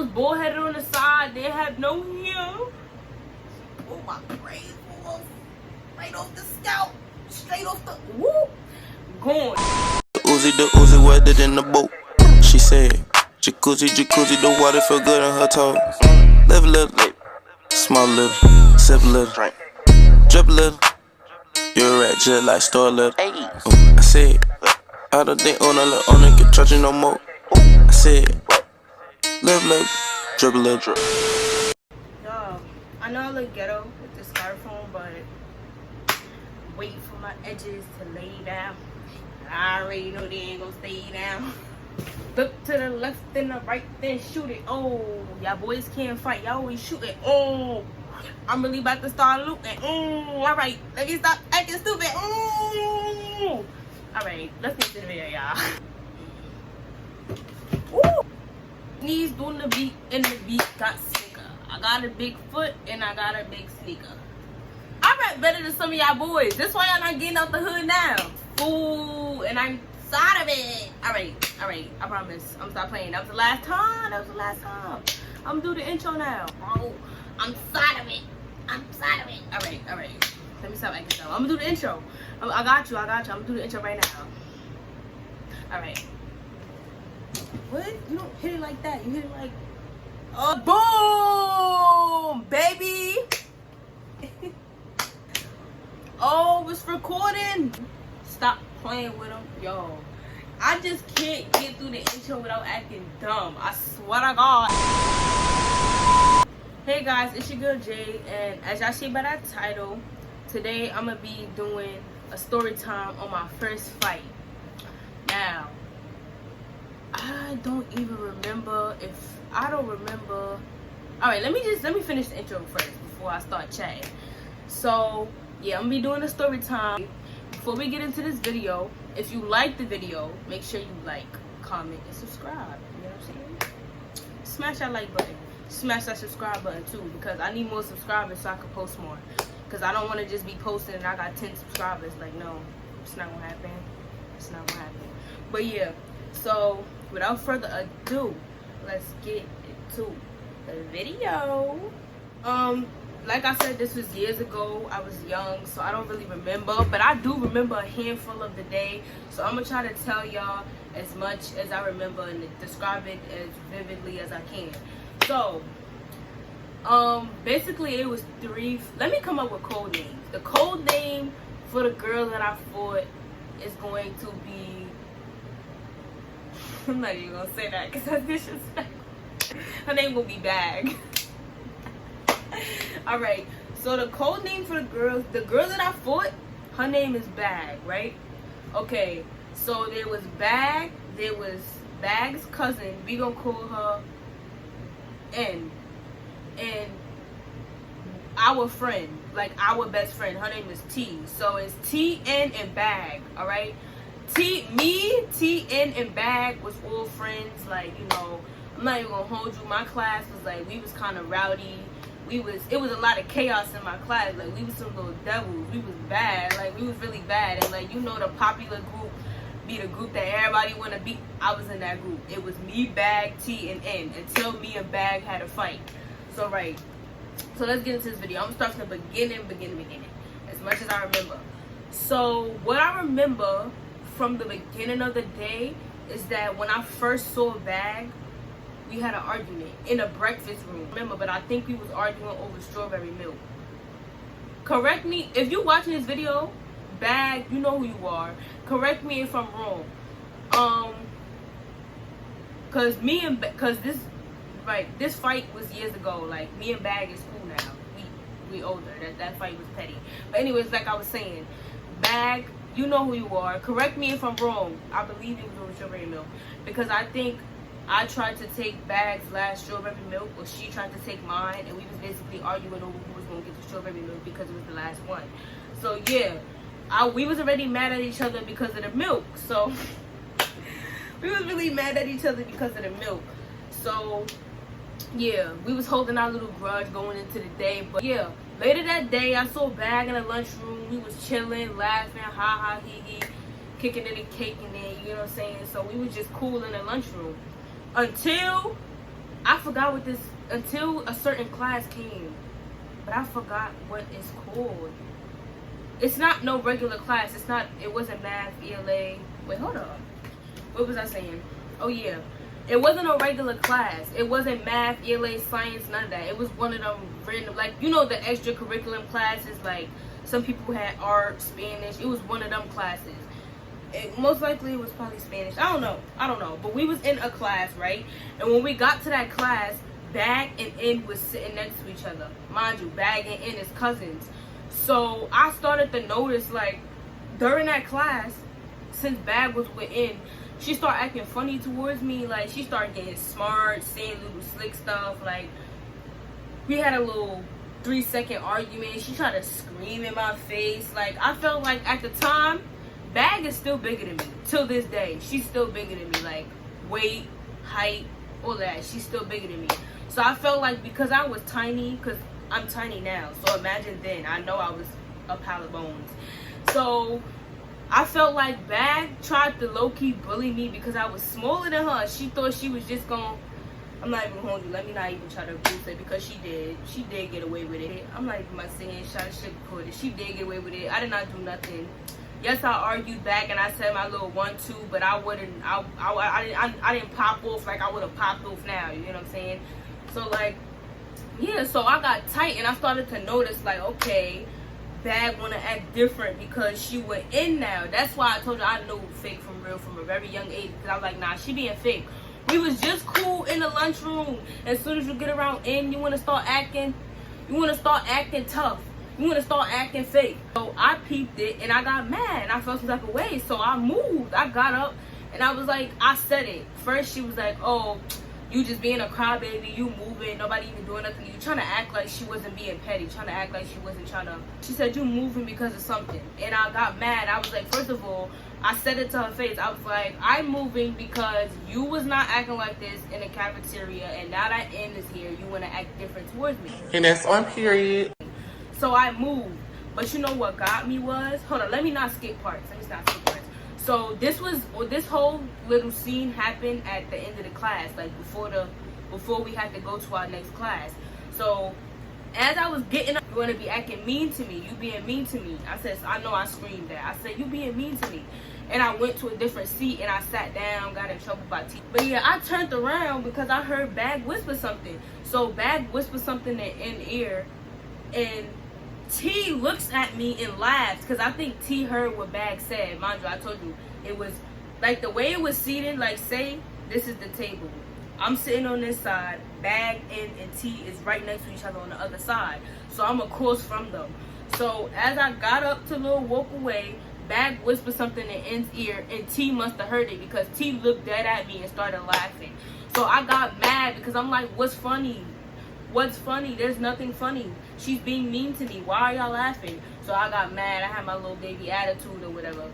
was bullheaded on the side. They have no hair. Pull my braids off. Right off the scalp. Straight off the whoop. Gone. The Uzi wetter than the boat. She said, jacuzzi, jacuzzi, the water feel good on her toes. Live a little, small little, sip a little, drip a little. You're a rat just like store a little. I said, I don't think owner can trust you no more. I said, live a little, drip a little. Yo, I know I look ghetto with this scarf on, but wait for my edges to lay down. I already know they ain't gonna stay down. Look to the left and the right, then shoot it. Oh, y'all boys can't fight. Y'all always shooting. Oh, I'm really about to start looting. All right, let me stop acting stupid. All right, let's get to the video, y'all. Ooh. Knees doing the beat, and the beat got sicker. I got a big foot, and I got a big sneaker. I rap better than some of y'all boys. That's why y'all not getting out the hood now. Ooh, and I'm tired of it. All right, I promise. I'm gonna stop playing. That was the last time. I'm gonna do the intro now. Oh, I'm tired of it. All right. Let me stop acting dumb. I'm gonna do the intro. I got you. I'm gonna do the intro right now. All right. What? You don't hit it like that. You hit it like, boom, baby. Oh, it's recording. Stop playing with them. Yo, I just can't get through the intro without acting dumb. I swear to God. Hey guys, it's your girl Jade, and as y'all see by that title, today I'm gonna be doing a story time on my first fight. Now, I don't even remember if I don't remember. All right, let me finish the intro first before I start chatting. So yeah, I'm gonna be doing a story time. Before we get into this video, if you like the video, make sure you like, comment, and subscribe. You know what I'm saying? Smash that like button. Smash that subscribe button too, because I need more subscribers so I can post more. Because I don't want to just be posting and I got 10 subscribers. Like, no, it's not gonna happen. But yeah, so without further ado, let's get into the video. Like I said, this was years ago. I was young, so I don't really remember, but I do remember a handful of the day. So I'm gonna try to tell y'all as much as I remember and describe it as vividly as I can. So basically it was three. Let me come up with code names. The code name for the girl that I fought is going to be, I'm not even gonna say that because that's disrespectful. Her name will be Bag. All right, so the code name for the girl that I fought, her name is Bag, right? Okay, so there was Bag, there was Bag's cousin, we gonna call her N, and our friend, like our best friend, her name is T. So it's T, N, and Bag. All right, T, N, and Bag was all friends. Like, you know, I'm not even gonna hold you. My class was like, we was kind of rowdy. It was a lot of chaos in my class. Like, we was some little devils. We was bad. Like, we was really bad. And like, you know, the popular group be the group that everybody want to be. I was in that group. It was me, Bag, T, and N, until me and Bag had a fight. So right, so let's get into this video. I'm gonna start from the beginning, as much as I remember. So what I remember from the beginning of the day is that when I first saw Bag, we had an argument in a breakfast room. Remember, but I think we was arguing over strawberry milk. Correct me if you're watching this video, Bag, you know who you are. Correct me if I'm wrong. This fight was years ago. Like, me and Bag is cool now. We older. That fight was petty. But anyways, like I was saying, Bag, you know who you are. Correct me if I'm wrong. I believe it was over strawberry milk, because I think I tried to take Bag's last strawberry milk, or she tried to take mine, and we was basically arguing over who was gonna get the strawberry milk because it was the last one. So yeah, we was already mad at each other because of the milk. So we was really mad at each other because of the milk. So yeah, we was holding our little grudge going into the day. But yeah, later that day, I saw Bag in the lunchroom. We was chilling, laughing, ha ha hee hee, kicking it and caking it, you know what I'm saying? So we was just cool in the lunchroom until I forgot what this, until a certain class came, but I forgot what it's called. It's not no regular class. It wasn't math, ELA. Wait, hold on. What was I saying? Oh yeah. It wasn't a regular class. It wasn't math, ELA, science, none of that. It was one of them random, like, you know, the extracurricular classes, like some people had art, Spanish. It was one of them classes. Most likely it was probably Spanish. I don't know. But we was in a class, right? And when we got to that class, Bag and N was sitting next to each other. Mind you, Bag and N is cousins. So I started to notice, like, during that class, since Bag was with N, she started acting funny towards me. Like, she started getting smart, saying little slick stuff. Like, we had a little 3-second argument. She tried to scream in my face. Like, I felt like at the time, Bag is still bigger than me. Till this day, she's still bigger than me. Like, weight, height, all that. She's still bigger than me. So I felt like because I was tiny, because I'm tiny now. So imagine then. I know I was a pile of bones. So I felt like Bag tried to low-key bully me because I was smaller than her. She thought she was just going, I'm not even going to hold you. Let me not even try to abuse it because she did. She did get away with it. I'm not even about to say it. Try to sugarcoat it. She did get away with it. I did not do nothing. Yes, I argued back and I said my little 1-2, but I didn't pop off like I would have popped off now. You know what I'm saying? So, like, yeah, so I got tight and I started to notice, like, okay, Bag want to act different because she went in now. That's why I told you I knew fake from real from a very young age. Because I was like, nah, she being fake. We was just cool in the lunchroom. As soon as you get around in, you want to start acting tough. You want to start acting fake. So I peeped it and I got mad and I felt some type of way. So I moved. I got up and I was like, I said it. First she was like, oh, you just being a crybaby, you moving, nobody even doing nothing. You trying to act like she wasn't being petty, trying to act like she wasn't trying to. She said you moving because of something. And I got mad. I was like, first of all, I said it to her face. I was like, I'm moving because you was not acting like this in the cafeteria, and now that N is here, you want to act different towards me. And that's on period. So I moved. But you know what got me was, hold on, let me not skip parts. So this whole little scene happened at the end of the class, like before we had to go to our next class. So as I was getting up, you want to be acting mean to me. You being mean to me. I said, I know I screamed that. I said, you being mean to me. And I went to a different seat and I sat down, got in trouble by T. But yeah, I turned around because I heard Bag whisper something. So Bag whispered something in ear and T looks at me and laughs because I think T heard what Bag said. Mind you, I told you, it was like the way it was seated, like say, this is the table. I'm sitting on this side, Bag and T is right next to each other on the other side. So I'm across from them. So as I got up to little walk away, Bag whispered something in N's ear and T must have heard it because T looked dead at me and started laughing. So I got mad because I'm like, what's funny? What's funny? There's nothing funny. She's being mean to me. Why are y'all laughing? So I got mad. I had my little baby attitude or whatever.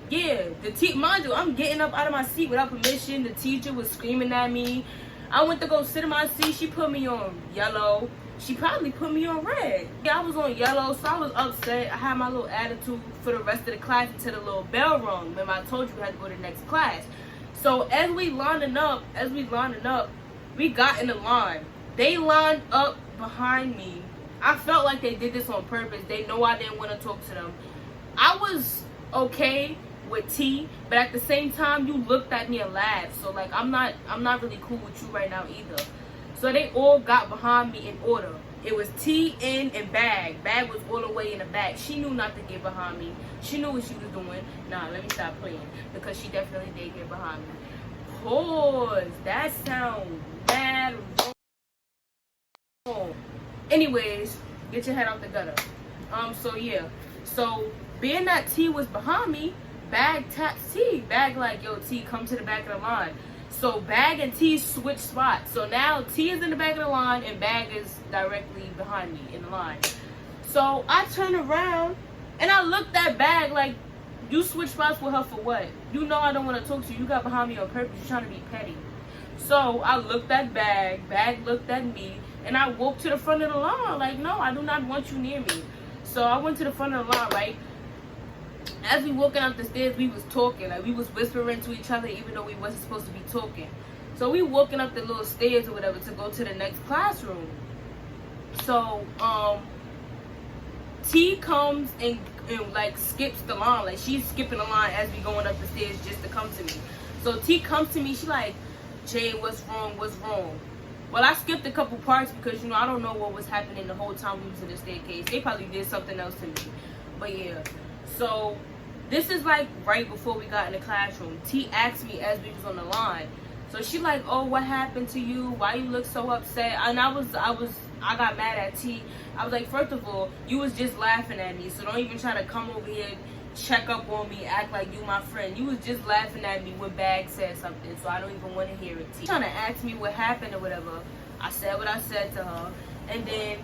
Yeah, mind you, I'm getting up out of my seat without permission. The teacher was screaming at me. I went to go sit in my seat. She put me on yellow. She probably put me on red. Yeah, I was on yellow, so I was upset. I had my little attitude for the rest of the class until the little bell rung. Remember, I told you we had to go to the next class. So as we lining up, we got in the line. They lined up behind me. I felt like they did this on purpose. They know I didn't want to talk to them. I was okay with T, but at the same time, you looked at me and laughed. So like, I'm not really cool with you right now either. So they all got behind me in order. It was T, N, and Bag. Bag was all the way in the back. She knew not to get behind me. She knew what she was doing. Nah, let me stop playing because she definitely did get behind me. Pause. That sounds mad wrong. Anyways, get your head out the gutter. So yeah. So being that T was behind me, Bag taps T. Bag like, yo, T, come to the back of the line. So Bag and T switch spots. So now T is in the back of the line and Bag is directly behind me in the line. So I turned around and I looked at Bag like, you switch spots with her for what? You know I don't want to talk to you. You got behind me on purpose. You're trying to be petty. So I looked at Bag. Bag looked at me. And I walked to the front of the line. Like, no, I do not want you near me. So I went to the front of the line, right? As we walking up the stairs, we was talking. Like, we was whispering to each other even though we wasn't supposed to be talking. So we walking up the little stairs or whatever to go to the next classroom. So T comes and like skips the line. Like she's skipping the line as we going up the stairs just to come to me. So T comes to me, she like, Jay, what's wrong? What's wrong? Well, I skipped a couple parts because, you know, I don't know what was happening the whole time we was in the staircase. They probably did something else to me. But yeah. So this is like right before we got in the classroom. T asked me as we was on the line. So she like, oh, what happened to you? Why you look so upset? And I got mad at T. I was like, first of all, you was just laughing at me. So don't even try to come over here, check up on me, act like you my friend. You was just laughing at me when Bag said something. So I don't even want to hear it. T trying to ask me what happened or whatever. I said what I said to her. And then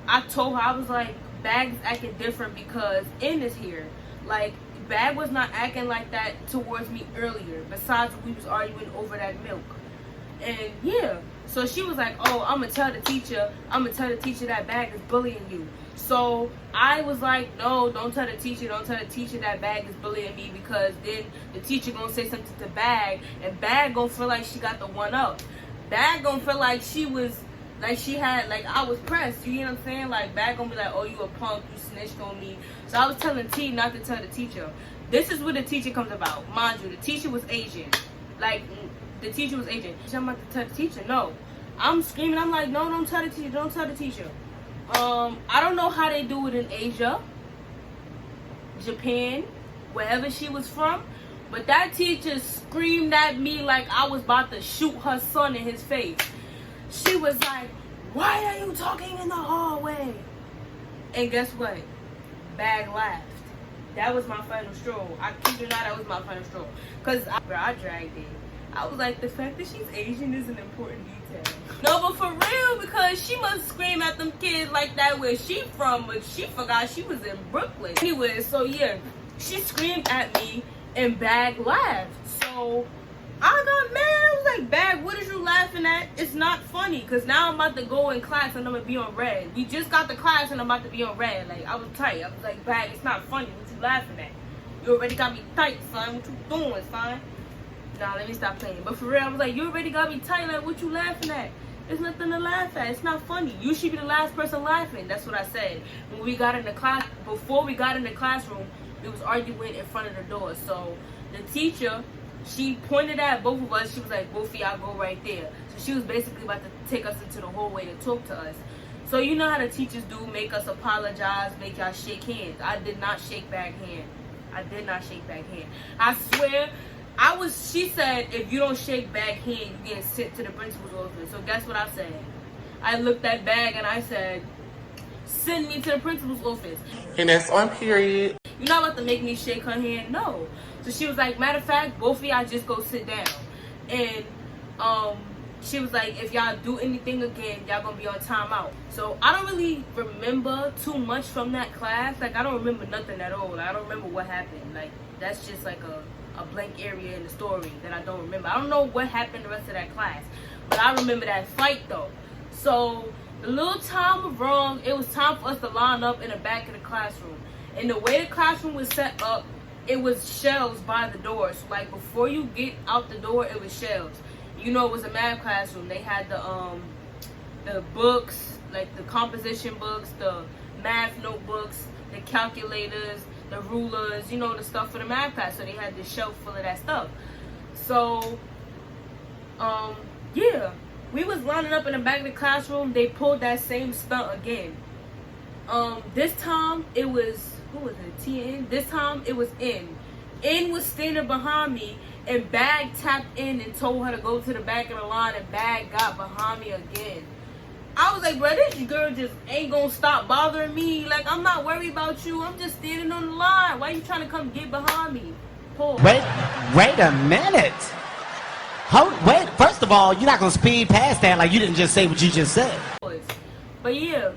I told her, I was like, Bag's acting different because N is here. Like, Bag was not acting like that towards me earlier. Besides, we was arguing over that milk. And yeah, so she was like, oh, I'm gonna tell the teacher that Bag is bullying you. So I was like, no, don't tell the teacher that Bag is bullying me, because then the teacher gonna say something to Bag, and Bag gonna feel like she got the one up. Bag gonna feel like she was, like she had, like I was pressed, you know what I'm saying? Like Bag gonna be like, oh, you a punk, you snitched on me. So I was telling T not to tell the teacher. This is what the teacher comes about. Mind you, the teacher was Asian. Like, the teacher was Asian. I'm about to tell the teacher, no. I'm screaming, I'm like, no, don't tell the teacher, don't tell the teacher. I don't know how they do it in Asia, Japan, wherever she was from, but that teacher screamed at me like I was about to shoot her son in his face. She was like, why are you talking in the hallway? And guess what? Bag laughed. That was my final straw. I kid you not, that was my final straw. Because I dragged it. I was like, the fact that she's Asian is an important detail. No, but for real, because she must scream at them kids like that where she from, but she forgot she was in Brooklyn. Anyway, so yeah, she screamed at me and Bag laughed. So I got mad. I was like, Bag, what is you laughing at? It's not funny, because now I'm about to go in class and I'm going to be on red. We just got to class and I'm about to be on red. Like, I was tight. I was like, Bag, it's not funny. What you laughing at? You already got me tight, son. What you doing, son? Nah, let me stop playing. But for real, I was like, you already got me tight. Like, what you laughing at? There's nothing to laugh at. It's not funny. You should be the last person laughing. That's what I said. When we got in the class, before we got in the classroom, we was arguing in front of the door. So the teacher, she pointed at both of us. She was like, both of y'all go right there. So she was basically about to take us into the hallway to talk to us. So you know how the teachers do, make us apologize, make y'all shake hands. I did not shake Bag hand. I did not shake Bag hand. I swear, she said, if you don't shake Bag hand, you get sent to the principal's office. So guess what I said? I looked at Bag and I said, send me to the principal's office. And that's on period. You're not about to make me shake her hand? No. So she was like, matter of fact, both of y'all just go sit down. And she was like, if y'all do anything again, y'all gonna be on timeout. So I don't really remember too much from that class. Like, I don't remember nothing at all. I don't remember what happened. Like, that's just like a blank area in the story that I don't remember. I don't know what happened the rest of that class, but I remember that fight though. So the little time was wrong. It was time for us to line up in the back of the classroom. And the way the classroom was set up, it was shelves by the door. So like before you get out the door, it was shelves. You know, it was a math classroom. They had the books, like the composition books, the math notebooks, the calculators, the rulers, you know, the stuff for the math class. So they had this shelf full of that stuff. So yeah, we was lining up in the back of the classroom. They pulled that same stunt again. This time it was, who was it, TN? This time it was N. N was standing behind me, and Bag tapped in and told her to go to the back of the line, and Bag got behind me again. I was like, bro, this girl just ain't gonna stop bothering me. Like, I'm not worried about you. I'm just standing on the line. Why you trying to come get behind me? Paul. Wait a minute. Wait, first of all, you're not gonna speed past that like you didn't just say what you just said. But yeah,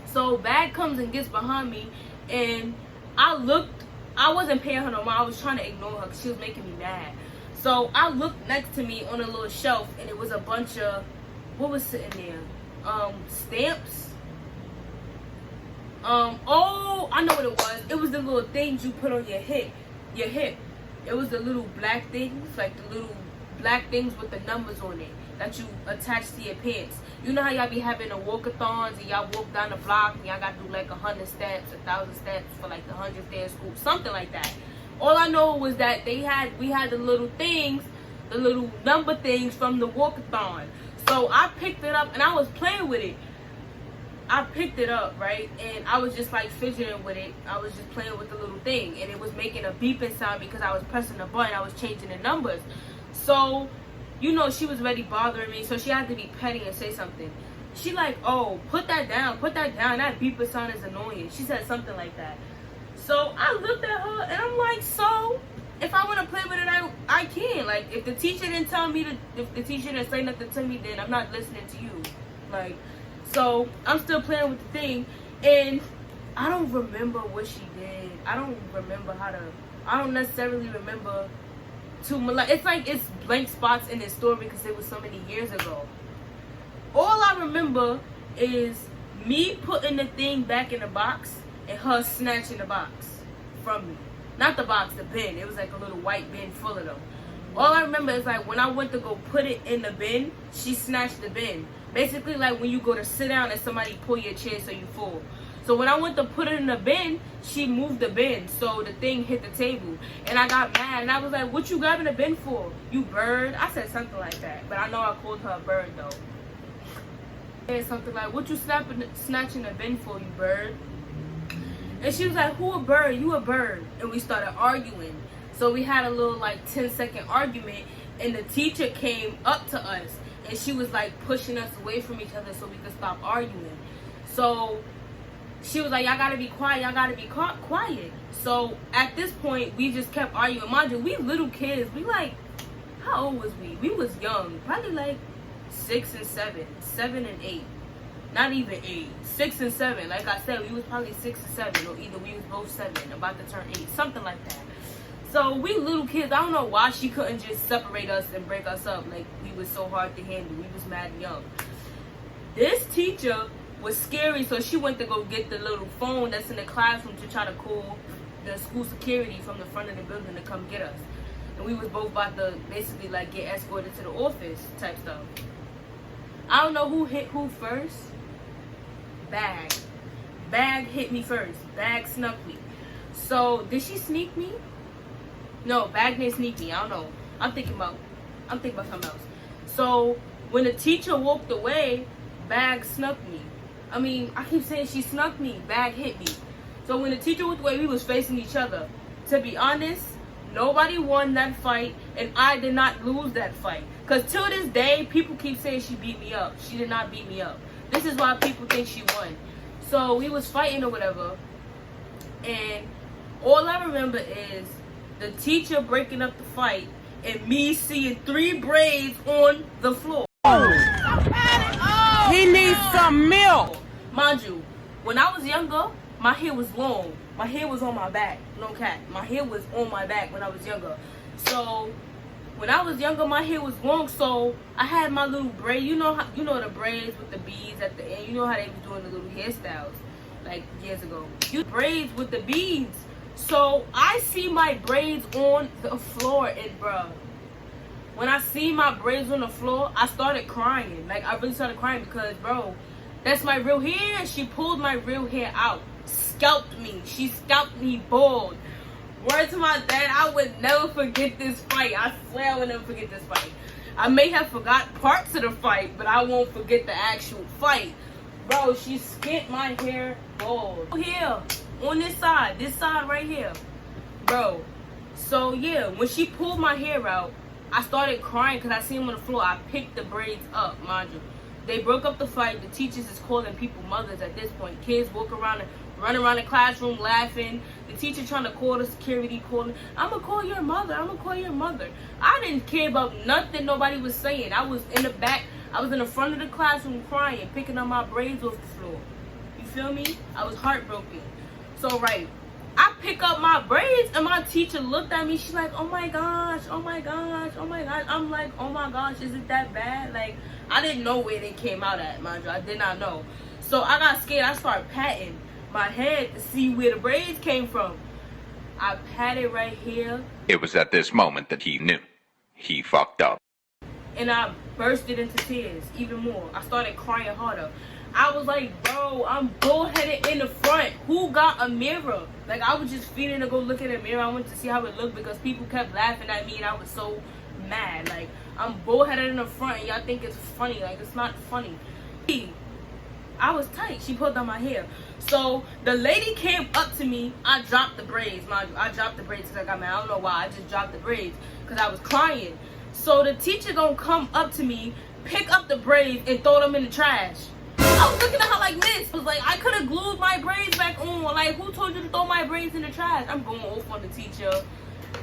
so Bag comes and gets behind me, and I wasn't paying her no mind. I was trying to ignore her because she was making me mad. So I looked next to me on a little shelf, and it was a bunch of, what was sitting there? Stamps. Oh, I know what it was. It was the little things you put on your hip. It was the little black things, like the little black things with the numbers on it that you attach to your pants. You know how y'all be having the walkathons and y'all walk down the block and y'all got to do like 100 steps, 1,000 steps for like the 100th day of school, something like that. All I know was that we had the little things, the little number things from the walkathon. So I picked it up and I was playing with it. I picked it up, right? And I was just like fidgeting with it. I was just playing with the little thing. And it was making a beeping sound because I was pressing the button. I was changing the numbers. So, you know, she was already bothering me. So she had to be petty and say something. She like, oh, put that down. Put that down. That beeping sound is annoying. She said something like that. So I looked at her and I'm like, so if I want to play with it, I can. Like, if the teacher didn't tell me to, if the teacher didn't say nothing to me, then I'm not listening to you. Like, so I'm still playing with the thing, and I don't remember what she did. I don't remember I don't necessarily remember too much. It's like it's blank spots in this story because it was so many years ago. All I remember is me putting the thing back in the box and her snatching the box from me. Not the box, the bin. It was like a little white bin full of them. All I remember is like when I went to go put it in the bin, she snatched the bin. Basically like when you go to sit down and somebody pull your chair so you fall. So when I went to put it in the bin, she moved the bin so the thing hit the table. And I got mad and I was like, what you grabbing the bin for? You bird? I said something like that. But I know I called her a bird though. I said something like, what you snatching the bin for, you bird? And she was like, who a bird? You a bird. And we started arguing. So we had a little like 10-second argument and the teacher came up to us. And she was like pushing us away from each other so we could stop arguing. So she was like, y'all gotta be quiet, y'all gotta be quiet. So at this point, we just kept arguing. Mind you, we little kids. We like, how old was we? We was young. Probably like 6 and 7. 7 and 8. Not even 8. 6 and 7. Like I said, we was probably 6 and 7. Or either we was both 7, about to turn 8. Something like that. So we little kids, I don't know why she couldn't just separate us and break us up. Like we was so hard to handle. We was mad young. This teacher was scary, so she went to go get the little phone that's in the classroom to try to call the school security from the front of the building to come get us. And we was both about to basically like get escorted to the office type stuff. I don't know who hit who first. Bag. Bag hit me first. Bag snuck me. So did she sneak me? No, Bag didn't sneak me. I don't know. I'm thinking about something else. So when the teacher walked away, Bag snuck me. I mean, I keep saying she snuck me. Bag hit me. So when the teacher walked away, we was facing each other. To be honest, nobody won that fight, and I did not lose that fight. Because till this day, people keep saying she beat me up. She did not beat me up. This is why people think she won. So we was fighting or whatever, and all I remember is the teacher breaking up the fight and me seeing 3 braids on the floor. He needs some milk. Mind you, when I was younger, my hair was long. My hair was on my back. No cap. My hair was on my back when I was younger. So when I was younger, my hair was long. So I had my little braid. You know the braids with the beads at the end. You know how they was doing the little hairstyles like years ago. You braids with the beads. So I see my braids on the floor, and bruh, when I see my braids on the floor, I started crying. Like, I really started crying because, bro, that's my real hair. She pulled my real hair out. Scalped me. She scalped me bald. Word to my dad, I would never forget this fight. I swear I would never forget this fight. I may have forgot parts of the fight, but I won't forget the actual fight. Bro, she skinned my hair bald. Here, on this side right here. Bro, so yeah, when she pulled my hair out, I started crying because I seen them on the floor. I picked the braids up, mind you. They broke up the fight. The teachers is calling people mothers at this point. Kids walk around and run around the classroom laughing. The teacher trying to call the security, calling, I'm going to call your mother. I'm going to call your mother. I didn't care about nothing nobody was saying. I was in the back. I was in the front of the classroom crying, picking up my braids off the floor. You feel me? I was heartbroken. So, right. I pick up my braids and my teacher looked at me. She's like, oh my gosh, oh my gosh, oh my gosh. I'm like, oh my gosh, is it that bad? Like, I didn't know where they came out at, mind you. I did not know. So I got scared. I started patting my head to see where the braids came from. I patted right here. It was at this moment that he knew. He fucked up. And I bursted into tears even more. I started crying harder. I was like, bro, I'm bullheaded in the front. Who got a mirror? Like, I was just feeling to go look in the mirror. I wanted to see how it looked because people kept laughing at me and I was so mad. Like, I'm bullheaded in the front and y'all think it's funny. Like, it's not funny. I was tight. She pulled down my hair. So the lady came up to me. I dropped the braids. I dropped the braids because I got mad. I don't know why. I just dropped the braids because I was crying. So the teacher gonna come up to me, pick up the braids, and throw them in the trash. I was looking at her like this. Was like, I could have glued my braids back on. Like, who told you to throw my braids in the trash? I'm going off on the teacher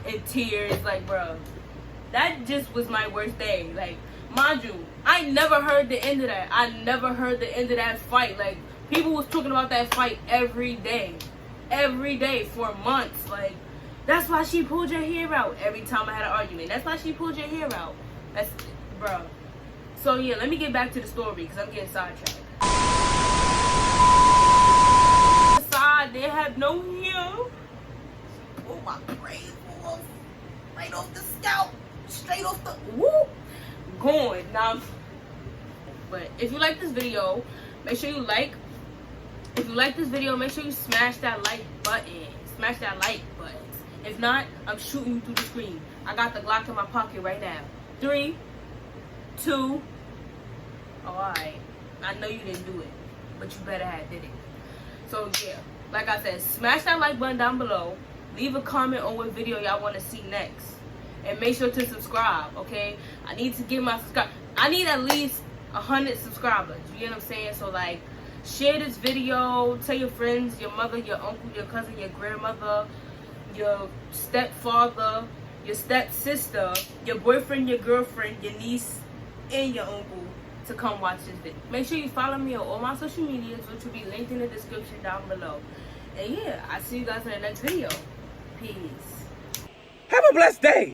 in tears. Like, bro, that just was my worst day. Like, mind you, I never heard the end of that. I never heard the end of that fight. Like, people was talking about that fight every day for months. Like, that's why she pulled your hair out every time I had an argument. That's why she pulled your hair out. That's, bro. So yeah, let me get back to the story because I'm getting sidetracked. Side, they have no hair. Pull my braids off, right off the scalp, straight off the whoop. Going now. But if you like this video, make sure you like. If you like this video, make sure you smash that like button. Smash that like button. If not, I'm shooting you through the screen. I got the Glock in my pocket right now. 3, 2. Alright. I know you didn't do it, but you better have did it. So yeah, like I said, smash that like button down below. Leave a comment on what video y'all want to see next. And make sure to subscribe, okay? I need to get my subscribe. I need at least 100 subscribers. You get what I'm saying? So like, share this video. Tell your friends, your mother, your uncle, your cousin, your grandmother, your stepfather, your stepsister, your boyfriend, your girlfriend, your niece, and your uncle to come watch this video. Make sure you follow me on all my social medias, which will be linked in the description down below. And yeah, I'll see you guys in the next video. Peace. Have a blessed day.